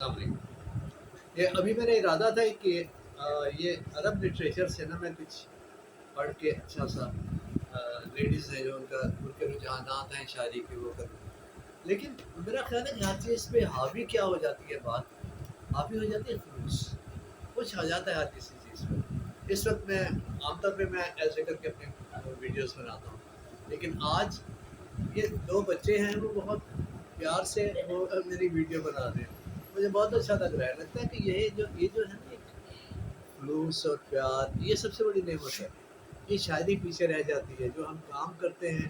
السلام علیکم۔ یہ ابھی میرا ارادہ تھا کہ یہ عرب لٹریچر سے نا میں کچھ پڑھ کے اچھا سا لیڈیز ہیں جو ان کے رجحانات ہیں شاعری کے وہ کروں، لیکن میرا خیال ہے کہ ہر چیز پہ حاوی کیا ہو جاتی ہے، بات حاوی ہو جاتی ہے خلوص، کچھ آ جاتا ہے ہر کسی چیز پہ۔ اس وقت میں عام طور پہ میں ایسے کر کے اپنے ویڈیوز بناتا ہوں، لیکن آج یہ دو بچے ہیں وہ بہت پیار سے وہ میری ویڈیو بنا رہے ہیں، مجھے بہت اچھا لگتا ہے کہ یہ جو ہے نا خلوص اور پیار، یہ سب سے بڑی نعمت ہے۔ یہ شاعری پیچھے رہ جاتی ہے، جو ہم کام کرتے ہیں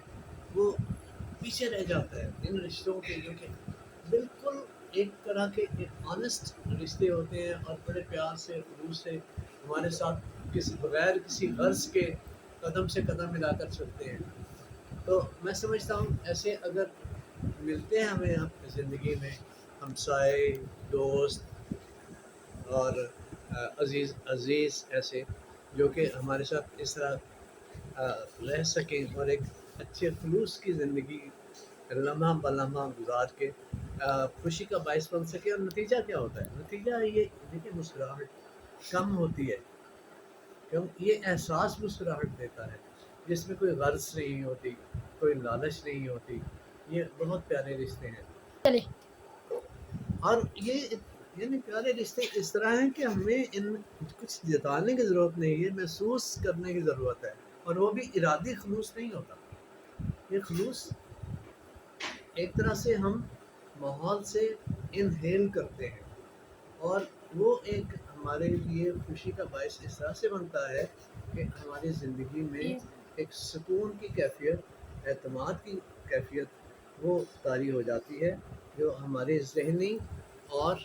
وہ پیچھے رہ جاتا ہے ان رشتوں کے، جو کہ بالکل ایک طرح کے آنےسٹ رشتے ہوتے ہیں اور بڑے پیار سے خلوص سے ہمارے ساتھ بغیر کسی غرض کے قدم سے قدم ملا کر چلتے ہیں۔ تو میں سمجھتا ہوں ایسے اگر ملتے ہیں ہمیں اپنی زندگی میں ہمسائے، دوست اور عزیز عزیز ایسے جو کہ ہمارے ساتھ اس طرح رہ سکیں اور ایک اچھے خلوص کی زندگی لمحہ بلمحہ گزار کے خوشی کا باعث بن سکے۔ اور نتیجہ کیا ہوتا ہے؟ نتیجہ یہ دیکھیں، مسکراہٹ کم ہوتی ہے، یہ احساس مسکراہٹ دیتا ہے جس میں کوئی غرض نہیں ہوتی، کوئی لالچ نہیں ہوتی۔ یہ بہت پیارے رشتے ہیں، چلے اور یہ یعنی پیارے رشتے اس طرح ہیں کہ ہمیں ان کچھ جتانے کی ضرورت نہیں ہے، محسوس کرنے کی ضرورت ہے، اور وہ بھی ارادی خلوص نہیں ہوتا۔ یہ خلوص ایک طرح سے ہم ماحول سے انہیل کرتے ہیں، اور وہ ایک ہمارے لیے خوشی کا باعث اس طرح سے بنتا ہے کہ ہماری زندگی میں ایک سکون کی کیفیت، اعتماد کی کیفیت وہ طاری ہو جاتی ہے، جو ہماری ذہنی اور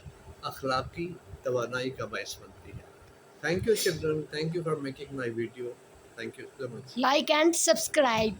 اخلاقی توانائی کا باعث بنتی ہے۔ Thank you children, thank you for making my video, thank you so much. like and subscribe.